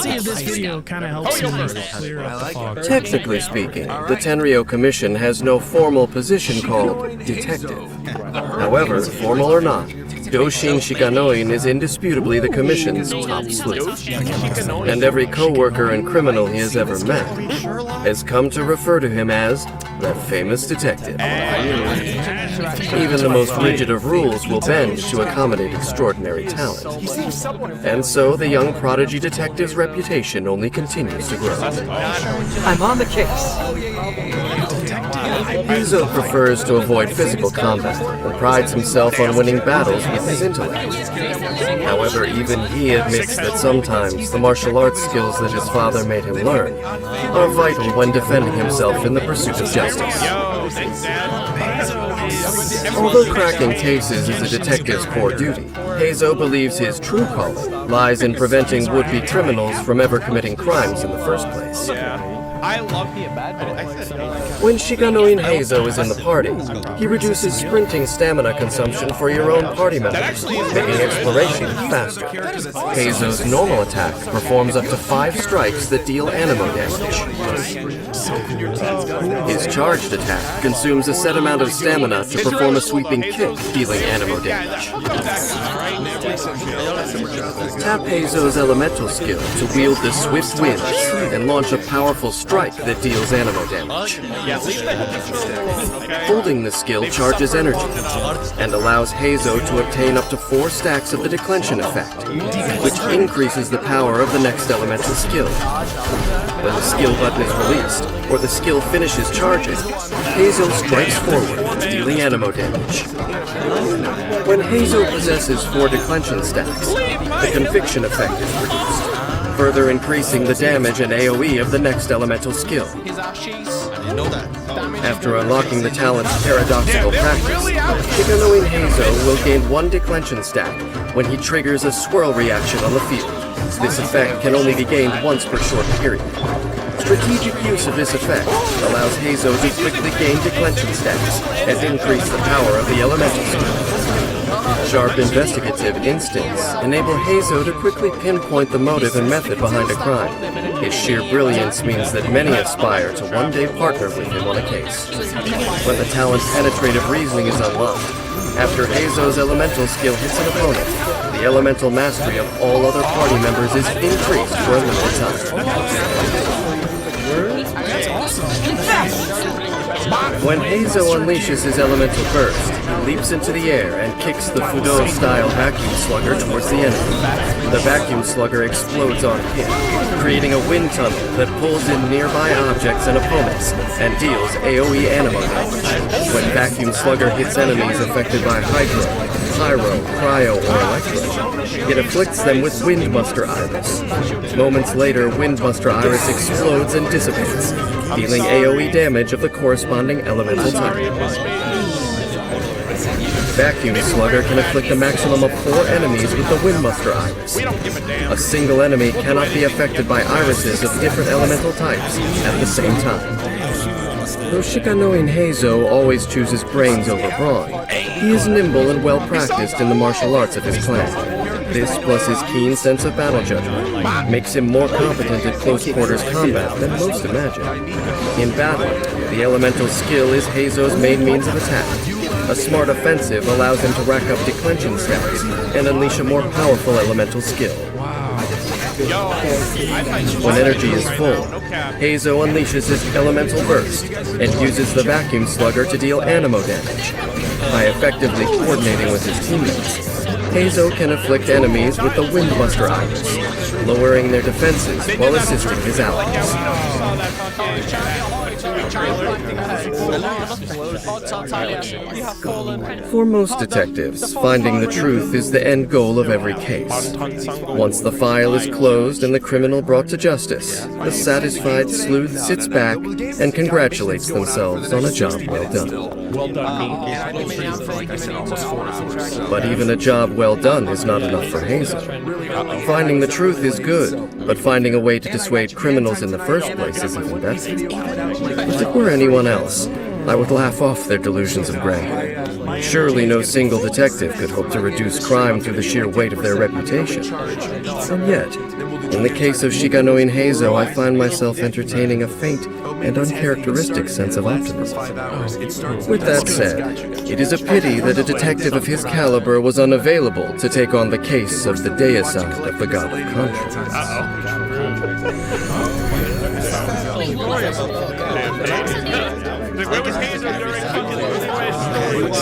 see if this video kind of helps him clear up the fog. Technically speaking, the Tenryou Commission has no formal position called detective. However, formal or not, Doshin Shikanoin is indisputably the Commission's top sleuth. And every co-worker and criminal he has ever met has come to refer to him as that famous detective. Even the most rigid of rules will bend to accommodate extraordinary talent. And so the young prodigy detective's reputation only continues to grow. I'm on the case. Heizou prefers to avoid physical combat and prides himself on winning battles with his intellect. However, even he admits that sometimes the martial arts skills that his father made him learn are vital when defending himself in the pursuit of justice. Although cracking cases is a detective's core duty, Heizou believes his true calling lies in preventing would-be criminals from ever committing crimes in the first place. When Shikanoin Heizou is in the party, he reduces sprinting stamina consumption for your own party members, making exploration faster. Heizou's normal attack performs up to 5 strikes that deal animo damage. His charged attack consumes a set amount of stamina to perform a sweeping kick, dealing animo damage. Tap Heizou's elemental skill to wield the swift winds and launch a powerful strike that deals animo damage. Holding the skill charges energy and allows Heizou to obtain up to 4 stacks of the declension effect, which increases the power of the next elemental skill. When the skill button is released, or the skill finishes charging, Heizou strikes forward, dealing animo damage. When Heizou possesses 4 declension stacks, the conviction effect is produced, further increasing the damage and AoE of the next elemental skill. After unlocking the talent's paradoxical practice, Shikanoin Heizou will gain 1 declension stack when he triggers a swirl reaction on the field. This effect can only be gained once per short period. Strategic use of this effect allows Heizou to quickly gain declension stacks and increase the power of the elemental skill. Sharp investigative instincts enable Heizou to quickly pinpoint the motive and method behind a crime. His sheer brilliance means that many aspire to one day partner with him on a case. When the talent's penetrative reasoning is unlocked, after Heizou's elemental skill hits an opponent, the elemental mastery of all other party members is increased for a limited time. When Heizou unleashes his elemental burst, he leaps into the air and kicks the Fudo-style vacuum slugger towards the enemy. The vacuum slugger explodes on hit, creating a wind tunnel that pulls in nearby objects and opponents and deals AoE animo damage. When vacuum slugger hits enemies affected by Hydro, Pyro, Cryo, or Electro, it afflicts them with Windbuster Iris. Moments later, Windbuster Iris explodes and dissipates, dealing AoE damage of the corresponding elemental type. Vacuum Slugger can afflict a maximum of 4 enemies with the Windbuster Iris. A single enemy cannot be affected by irises of different elemental types at the same time. Though Shikanoin Heizou always chooses brains over brawn, he is nimble and well-practiced in the martial arts of his clan. This, plus his keen sense of battle judgment, makes him more competent at close-quarters combat than most imagine. In battle, the elemental skill is Heizou's main means of attack. A smart offensive allows him to rack up declension stacks and unleash a more powerful elemental skill. When energy is full, Heizou unleashes his elemental burst and uses the vacuum slugger to deal animo damage. By effectively coordinating with his teammates, Heizou can afflict enemies with the Windbuster Iris, lowering their defenses while assisting his allies. For most detectives, finding the truth is the end goal of every case. Once the file is closed and the criminal brought to justice, the satisfied sleuth sits back and congratulates themselves on a job well done. But even a job well done is not enough for Heizou. Finding the truth is good, but finding a way to dissuade criminals in the first place is even better. If it were anyone else, I would laugh off their delusions of grandeur. Surely no single detective could hope to reduce crime through the sheer weight of their reputation. And yet, In the case of Shikanoin Heizou, I find myself entertaining a faint and uncharacteristic sense of optimism. With that said, it is a pity that a detective of his caliber was unavailable to take on the case of the deicide of the God of Contrast. Where was Heizou during